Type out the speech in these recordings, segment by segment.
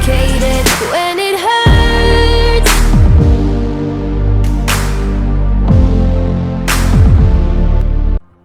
complicated when it hurts.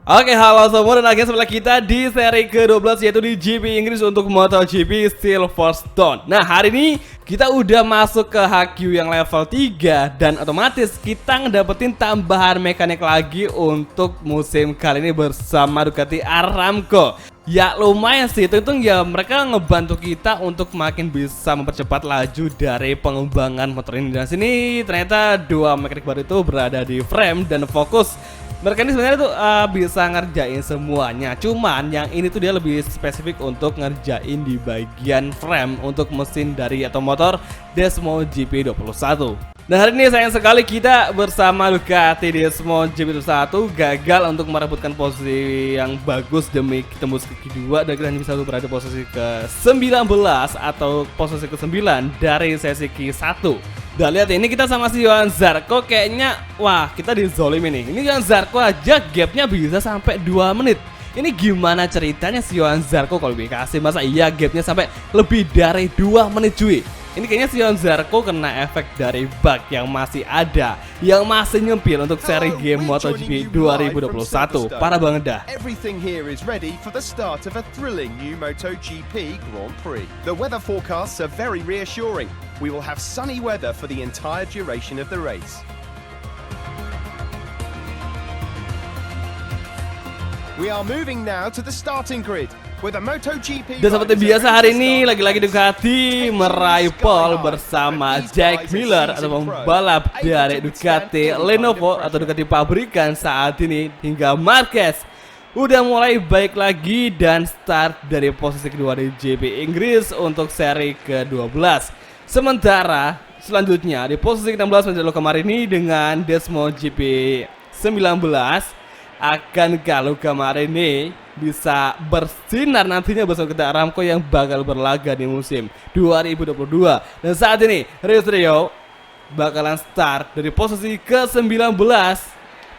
Oke, halo semua dan akhirnya sebelah kita di seri ke-12 yaitu di GP Inggris untuk MotoGP Silverstone. Nah, hari ini kita udah masuk ke HQ yang level 3 dan otomatis kita ngedapetin tambahan mekanik lagi untuk musim kali ini bersama Ducati Aramco. Ya lumayan sih, itu ya mereka ngebantu kita untuk makin bisa mempercepat laju dari pengembangan motor ini. Dan sini ternyata dua mekanik baru itu berada di frame dan fokus. Mereka ini sebenarnya tuh bisa ngerjain semuanya. Cuman yang ini tuh dia lebih spesifik untuk ngerjain di bagian frame untuk mesin dari atau motor Desmo GP21. Dan hari ini sayang sekali kita bersama Ducati Desmo GP21 gagal untuk merebutkan posisi yang bagus demi tembus ke kedua dan kita hanya bisa berada posisi ke-19 atau posisi ke-9 dari sesi Q1. Dan lihat ini kita sama si Johan Zarco kayaknya wah kita dizolimi nih. Ini Johan Zarco aja gapnya bisa sampai 2 menit. Ini gimana ceritanya si Johan Zarco kalau dikasih, masa iya gapnya sampai lebih dari 2 menit cuy. Ini kayaknya si Johan Zarco kena efek dari bug yang masih ada, yang masih nyempil untuk seri game MotoGP 2021. Parah banget dah. Everything here is ready for the start of a thrilling new MotoGP Grand Prix. The weather forecasts are very reassuring. We will have sunny weather for the entire duration of the race. We are moving now to the starting grid. Dan seperti biasa hari ini lagi-lagi Ducati meraih pole bersama Jack Miller atau pembalap dari Ducati Lenovo atau Ducati pabrikan saat ini hingga Marquez udah mulai baik lagi dan start dari posisi kedua di GP Inggris untuk seri ke-12. Sementara selanjutnya di posisi ke-16 menjadi kemarin ini dengan Desmo GP19 akankah Luca Marini bisa bersinar nantinya bersama Ducati Aramco yang bakal berlaga di musim 2022. Dan saat ini Rio bakalan start dari posisi ke-19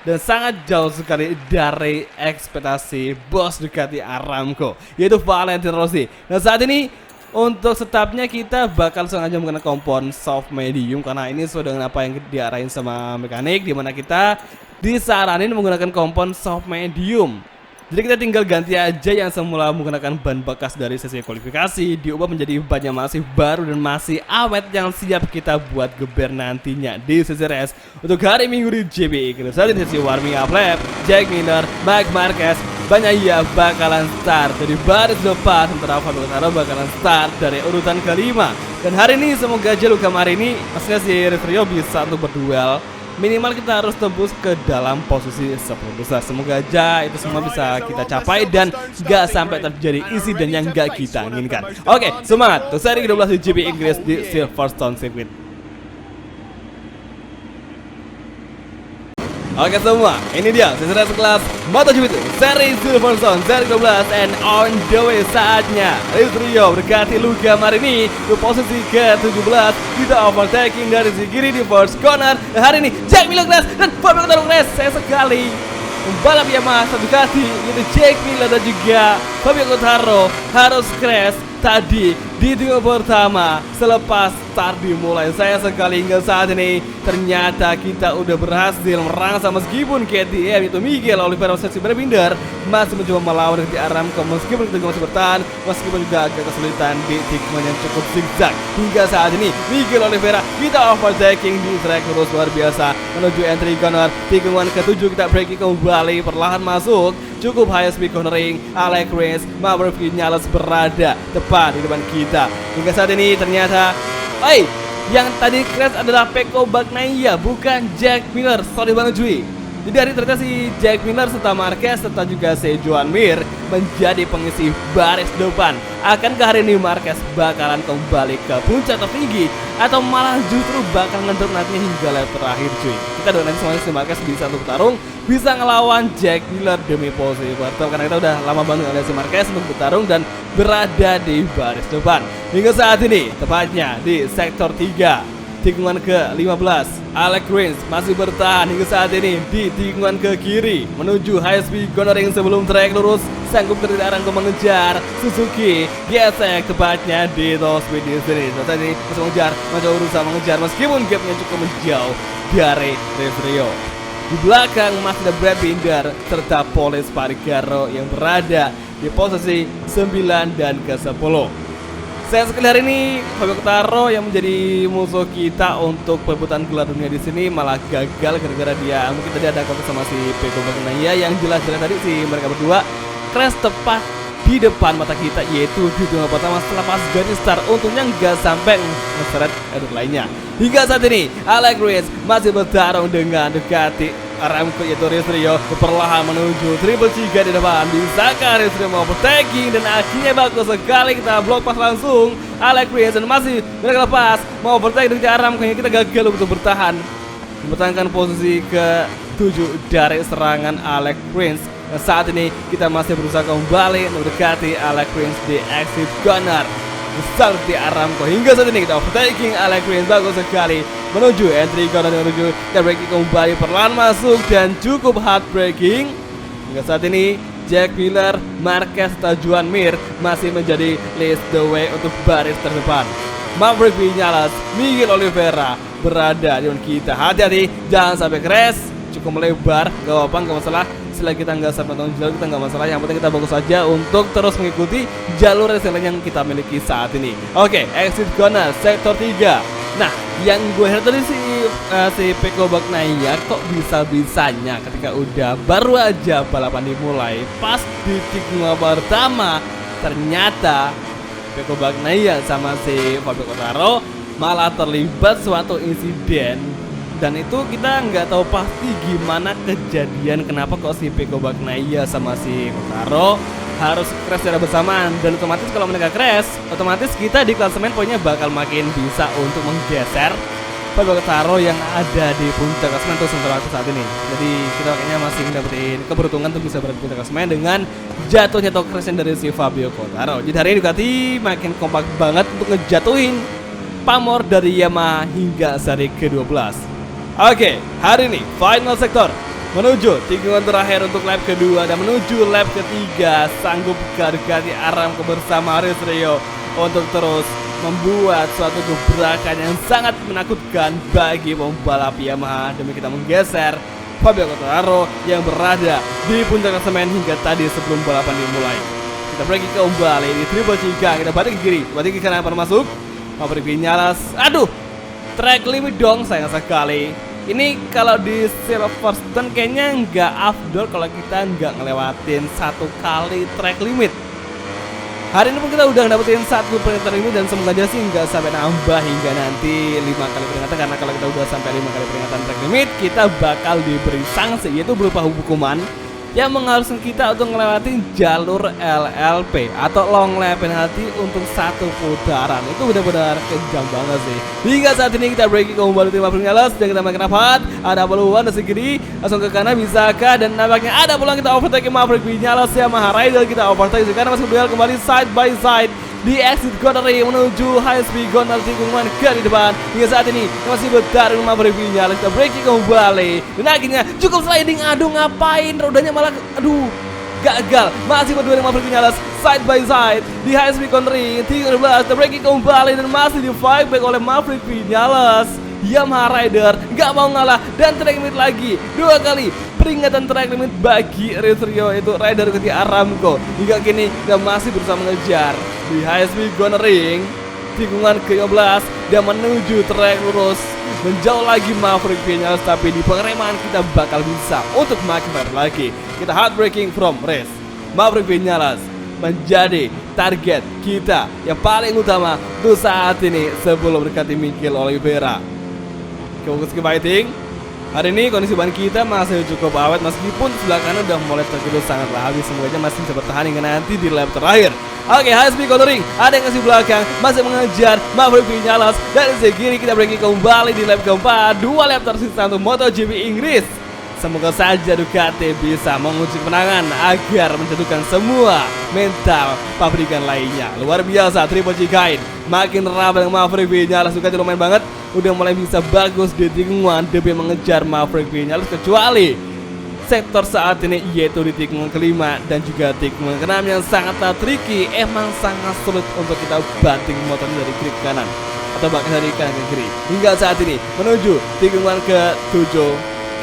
dan sangat jauh sekali dari ekspektasi bos Ducati Aramco yaitu Valentino Rossi. Dan saat ini untuk setupnya kita bakal sengaja menggunakan kompon soft medium karena ini sesuai dengan apa yang diarahin sama mekanik, dimana kita disaranin menggunakan kompon soft medium. Jadi kita tinggal ganti aja yang semula menggunakan ban bekas dari sesi kualifikasi diubah menjadi ban yang masih baru dan masih awet yang siap kita buat geber nantinya di sesi race untuk hari Minggu di GP Inggris. Saat ini sesi warming up lap, Jack Miller, Marc Marquez banyak ya bakalan start dari baris depan, sementara Fabio Quartararo bakalan start dari urutan kelima. Dan hari ini semoga aja Luca Marini maksudnya si Rio bisa untuk berduel. Minimal kita harus tembus ke dalam posisi 10 besar. Semoga aja itu semua bisa kita capai dan gak sampai terjadi insiden yang gak kita inginkan. Oke, semangat untuk seri ke-12 di GP Inggris di Silverstone Circuit. Oke semua, ini dia sesi race kelas MotoGP seri Silverstone seri 12 and on the way saatnya Rio berganti Luca Marini ke posisi ke-17. Kita overtaking dari si kiri di first corner. Dan hari ini Jack Miller crash dan Fabio Quartararo crash. Saya sekali pembalap Yamaha Ducati yaitu Jack Miller dan juga Fabio Quartararo harus crash tadi di tiga pertama selepas start dimulai. Saya sekali hingga saat ini ternyata kita udah berhasil merangsang meskipun KTM itu Miguel Oliveira sesi berbinder masih mencoba melawan Ducati Aramco meskipun kita masih bertahan, meskipun juga agak kesulitan di tikungan yang cukup zigzag. Hingga saat ini Miguel Oliveira kita overtaking di track lurus luar biasa menuju entry corner. Tikungan ke-7 kita braking kembali perlahan masuk. Cukup high speed cornering, Alex Rins, Maverick Vinales berada tepat di depan kita. Hingga saat ini ternyata yang tadi crash adalah Pecco Bagnaia bukan Jack Miller. Sorry banget cuy. Jadi hari ternyata si Jack Miller serta Marquez serta juga si Joan Mir menjadi pengisi baris depan. Akankah hari ini Marquez bakalan kembali ke puncak tertinggi atau malah justru bakal ngedrop nantinya hingga lap terakhir cuy. Kita doain nanti semuanya si Marquez bisa untuk bertarung, bisa ngelawan Jack Miller demi posisi pertama karena kita udah lama banget ngeliat si Marquez untuk bertarung dan berada di baris depan. Hingga saat ini tepatnya di sektor 3 tikungan ke-15. Alex Rins masih bertahan hingga saat ini di tikungan ke kiri menuju high speed cornering sebelum trek lurus. Sanggup tidak Aramco mengejar Suzuki, gesek tepatnya di top speed di sini. Saat ini masih mengejar, masih berusaha mengejar meskipun gapnya cukup menjauh dari Rins Rio. Di belakang masih ada Brad Binder serta Paul Espargaro yang berada di posisi 9 dan ke-10. Sayang sekali hari ini Fabio Quartararo yang menjadi musuh kita untuk perebutan gelar dunia di sini malah gagal gara-gara dia mungkin tadi ada kontak sama si Pecco Bagnaia yang jelas-jelas tadi si mereka berdua crash tepat di depan mata kita, yaitu di tengah pertama setelah pas garis start. Untungnya nggak sampai ngeseret edit lainnya. Hingga saat ini Alex Rins masih bertarung dengan Ducati Aramco yaitu Rins Rio perlahan menuju triple ciga di depan. Bisakah Rins Rio mau overtaking dan akhirnya bagus sekali kita blok pas langsung Alex Rins dan masih mereka lepas mau overtaking dengan Aramco yang kita gagal untuk bertahan mempertahankan posisi ke-7 dari serangan Alex Rins. Dan saat ini kita masih berusaha kembali mendekati Alex Rins di exit corner besar di Aramco. Hingga saat ini kita overtaking Alex Rins bagus sekali menuju entry corner menuju kita braking kembali perlahan masuk dan cukup hard braking. Hingga saat ini Jack Miller, Marquez, Juan Mir masih menjadi lead the way untuk baris terdepan. Maverick Vinales, Miguel Oliveira berada di depan kita. Hati-hati jangan sampai crash. Cukup melebar, gak apa-apa, gak masalah. Selagi kita nggak sampai tanggung jawab, kita nggak masalah. Yang penting kita bagus saja untuk terus mengikuti jalur racing yang kita miliki saat ini. Oke, exit corner sektor 3. Nah, yang gue heran tadi si Pecco Bagnaia kok bisa-bisanya ketika udah baru aja balapan dimulai, pas di tikungan pertama ternyata Pecco Bagnaia sama si Fabio Quartararo malah terlibat suatu insiden. Dan itu kita nggak tahu pasti gimana kejadian kenapa kok si Pecco Bagnaia sama si Quartararo harus crash secara bersamaan. Dan otomatis kalau mereka crash, otomatis kita di klasemen poinnya bakal makin bisa untuk menggeser Fabio Quartararo yang ada di puncak klasemen untuk sementara waktu saat ini. Jadi kita kayaknya masih mendapatkan keberuntungan untuk bisa berada di puncak klasemen dengan jatuhnya atau crashnya dari si Fabio Quartararo. Jadi hari ini Ducati makin kompak banget untuk ngejatuhin pamor dari Yamaha hingga seri ke-12. Oke, hari ini final sektor menuju tikungan terakhir untuk lap kedua dan menuju lap ketiga. Sanggup Ducati Aramco bersama Rins Rio untuk terus membuat suatu gebrakan yang sangat menakutkan bagi pembalap Yamaha demi kita menggeser Fabio Quartararo yang berada di puncak klasemen hingga tadi sebelum balapan dimulai. Kita break kembali di triple ciga, kita balik ke kiri, balik ke kanan para masuk. Maverick Vinales, aduh, track limit dong, sayang sekali. Ini kalau di Silverstone kayaknya nggak afdol kalau kita nggak ngelewatin satu kali track limit. Hari ini pun kita udah dapetin satu peringatan limit dan semoga aja sih nggak sampai nambah hingga nanti 5 kali peringatan. Karena kalau kita udah sampai 5 kali peringatan track limit, kita bakal diberi sanksi, yaitu berupa hukuman yang mengharuskan kita untuk melewati jalur LLP atau long lap penalty untuk satu putaran. Itu benar-benar kejam banget sih. Hingga saat ini kita breaking kembali tim Maverick Vinales dan kita makin rapat. Ada peluang dari kiri langsung ke kanan bisakah, dan nampaknya ada peluang kita overtake Maverick Vinales Yamaha Rider. Kita overtake sekarang masuk duel kembali side by side di exit corner menuju high speed corner tikungan ke di depan. Hingga saat ini masih bertarung Maverick Vinales. Kita breaking kembali dan akhirnya cukup sliding. Aduh, ngapain rodanya malah aduh gagal. Masih berdua dengan Maverick Vinales side by side di high speed corner tikungan 12. Kita breaking kembali dan masih di fight back oleh Maverick Vinales. Yamaha Rider gak mau ngalah dan track limit lagi 2 kali peringatan track limit bagi Rins Rio itu Rider Ducati Aramco. Hingga kini dia masih berusaha mengejar di high speed cornering tikungan ke-15 dan menuju track lurus menjauh lagi Maverick Vinales, tapi di pengereman kita bakal bisa untuk makin lagi. Kita hard braking from race. Maverick Vinales menjadi target kita yang paling utama untuk saat ini sebelum mendekati Miguel Oliveira. Fokus ke fighting. Hari ini kondisi ban kita masih cukup awet meskipun sebelah kanan udah mulai tergerus sangatlah habis. Semoga masih bisa bertahan hingga nanti di lap terakhir. Oke, high speed cornering, ada yang kasih belakang masih mengejar Maverick Vinales. Dari sisi kiri kita breaking kembali di lap keempat. 2 lap tersisa untuk MotoGP Inggris. Semoga saja Ducati bisa mengunci kemenangan agar menjatuhkan semua mental pabrikan lainnya. Luar biasa triple cigain. Makin rapat dengan Maverick Vinales. Ducati lumayan banget udah mulai bisa bagus di tikungan demi mengejar Maverick Vinales, kecuali sektor saat ini yaitu di tikungan kelima dan juga tikungan keenam yang sangat tricky. Emang sangat sulit untuk kita banting motor dari kiri ke kanan atau bahkan dari kanan ke kiri. Hingga saat ini menuju tikungan ke-7,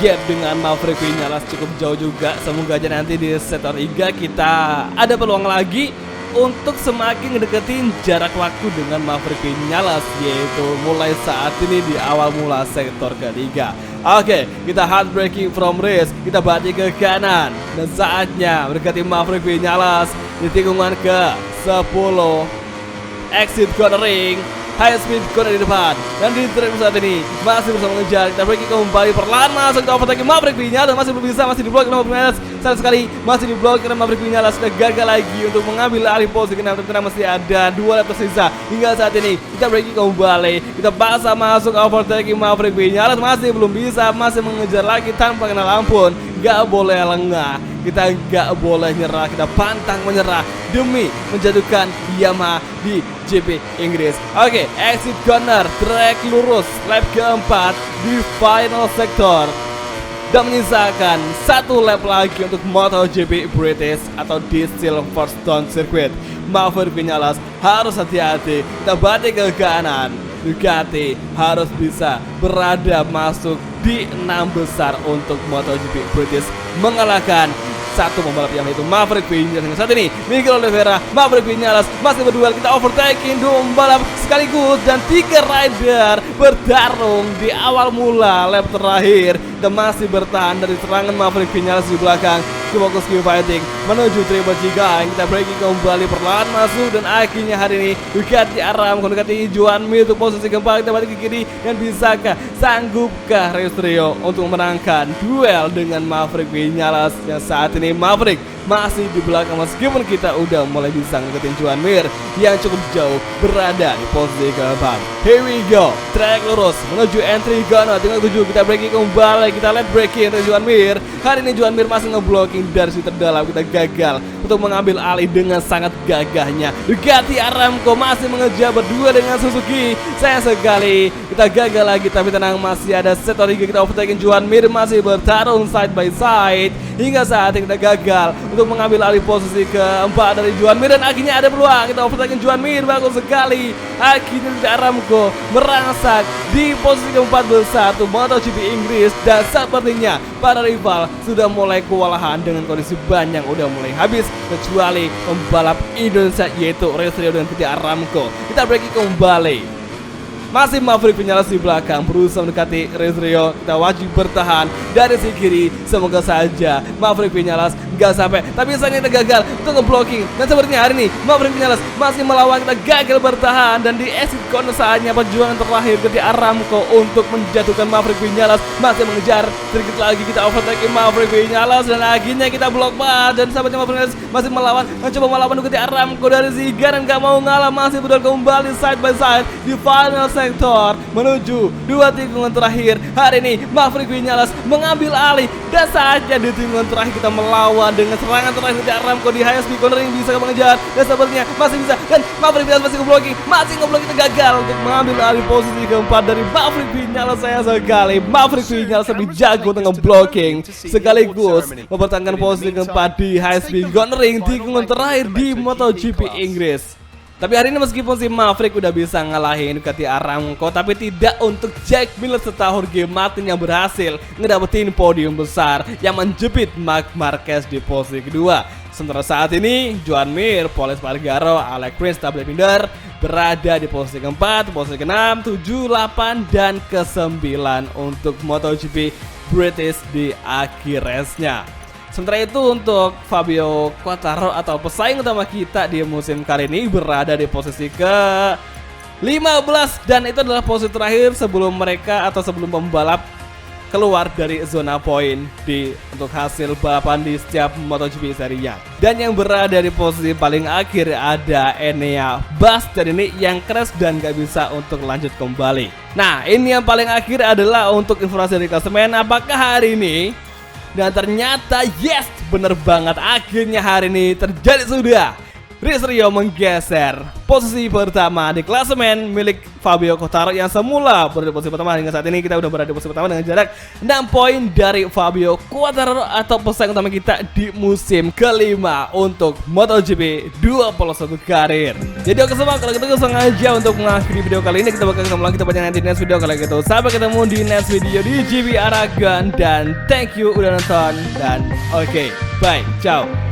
gap dengan Maverick Vinales cukup jauh juga. Semoga aja nanti di sektor 3 kita ada peluang lagi untuk semakin ngedeketin jarak waktu dengan Maverick Vinales, yaitu mulai saat ini di awal mula sektor ketiga. Oke, kita hard braking from race, kita banting ke kanan dan saatnya mendekati Maverick Vinales di tikungan ke-10. Exit cornering, high speed corner di depan, dan di track saat ini masih bersama mengejar. Kita braking kembali perlahan masuk ke overtaking Maverick Vinales, masih belum bisa, masih diblok oleh Maverick Vinales. Sayang sekali masih diblok karena Maverick Vinales sudah gagal lagi untuk mengambil alih posisi ke-6, tapi masih ada 2 lap tersisa. Hingga saat ini kita braking kembali, kita paksa masuk overtaking Maverick Vinales, masih belum bisa, masih mengejar lagi tanpa kenal ampun. Gak boleh lengah, kita gak boleh nyerah, kita pantang menyerah demi menjatuhkan Yamaha di GP Inggris. Oke, exit corner, track lurus, lap keempat di final sektor, dan menyisakan 1 lap lagi untuk MotoGP British atau di Silverstone Circuit. Maverick Vinales harus hati-hati, kita banting ke kanan. Ducati harus bisa berada masuk di 6 besar untuk MotoGP British, mengalahkan satu pembalap yang itu Maverick Vinales. Saat ini Miguel Oliveira, Maverick Vinales masih berduel, kita overtaking 2 pembalap sekaligus dan 3 rider bertarung di awal mula lap terakhir. Kita masih bertahan dari serangan Maverick Vinales di belakang. Fokus keep fighting menuju Triple Chica. Kita braking kembali perlahan masuk dan akhirnya hari ini Ducati Aramco mendekati Joan Mir untuk posisi keempat. Kita balik ke kiri dan bisakah, sanggupkah Race Trio untuk memenangkan duel dengan Maverick Vinales yang saat ini Maverick masih di belakang meskipun kita udah mulai bisa ngeketin Joan Mir yang cukup jauh berada di posisi keempat. Here we go, track lurus menuju entry gunner tinggal 7. Kita braking kembali, kita left braking untuk Joan Mir. Hari ini Joan Mir masih ngeblocking dari sisi terdalam, kita gagal untuk mengambil alih dengan sangat gagahnya. Ducati Aramco masih mengejar berdua dengan Suzuki. Sayang sekali kita gagal lagi, tapi tenang, masih ada sektor 3. Kita overtaking Joan Mir, masih bertarung side by side hingga saat ini kita gagal untuk mengambil alih posisi keempat dari Joan Mir dan akhirnya ada peluang. Kita overtaking Joan Mir, bagus sekali. Akhirnya Ducati Aramco merangsak di posisi keempat bersatu MotoGP Inggris dan sepertinya para rival sudah mulai kewalahan dengan kondisi ban yang udah mulai habis, kecuali pembalap Indonesia yaitu Race Trio dengan Ducati Aramco. Kita braking kembali, masih Maverick Vinales di belakang berusaha mendekati Race Trio. Kita wajib bertahan dari sisi kiri. Semoga saja Maverick Vinales gak sampai, tapi sayangnya kita gagal untuk ngeblocking. Dan sepertinya hari ini Maverick Vinales masih melawan, kita gagal bertahan dan di exit corner saatnya perjuangan terakhir Ducati Aramco untuk menjatuhkan Maverick Vinales. Masih mengejar sedikit lagi, kita overtaking Maverick Vinales dan akhirnya kita blok ban dan sahabatnya Maverick Vinales masih melawan, mencoba melawan Ducati Aramco dari sisi dan gak mau ngalah, masih berduel kembali side by side di final sektor menuju 2 tikungan terakhir. Hari ini Maverick Vinales mengambil alih dan saatnya di tikungan terakhir kita melawan dengan serangan terakhir Ducati Aramco di high speed cornering, bisa mengejar dan sepertinya masih bisa, dan Maverick Vinales masih ngeblocking, kita gagal untuk mengambil alih posisi keempat dari Maverick Vinales. Sayang sekali Maverick Vinales lebih jago untuk ngeblocking sekaligus mempertahankan posisi keempat di high speed cornering tikungan terakhir di MotoGP Inggris. Tapi hari ini meskipun si Maverick udah bisa ngalahin Ducati Aramco, tapi tidak untuk Jack Miller serta Jorge Martin yang berhasil ngedapetin podium besar yang menjepit Marc Marquez di posisi kedua. Sementara saat ini Joan Mir, Pol Espargaro, Alex Rins, Tablet Binder berada di posisi keempat, posisi ke-6, 7, 8, dan ke-9 untuk MotoGP British di akhir race-nya. Sementara itu untuk Fabio Quartararo atau pesaing utama kita di musim kali ini berada di posisi ke-15 dan itu adalah posisi terakhir sebelum mereka atau sebelum pembalap keluar dari zona poin untuk hasil balapan di setiap MotoGP serinya. Dan yang berada di posisi paling akhir ada Enea Bastianini yang crash dan gak bisa untuk lanjut kembali. Nah, ini yang paling akhir adalah untuk informasi dari klasemen. Apakah hari ini? Dan ternyata yes, bener banget, akhirnya hari ini terjadi sudah. Rizrio menggeser posisi pertama di klasemen milik Fabio Quartararo yang semula berada di posisi pertama. Hingga saat ini kita udah berada di posisi pertama dengan jarak 6 poin dari Fabio Quartararo atau pesaing utama kita di musim kelima untuk MotoGP 21 karir. Jadi oke semua, kalau gitu langsung aja untuk mengakhiri video kali ini. Kita bakal ketemu lagi nanti di next video. Kalau gitu sampai ketemu di next video di GP Aragon, dan thank you udah nonton, dan oke, bye, ciao.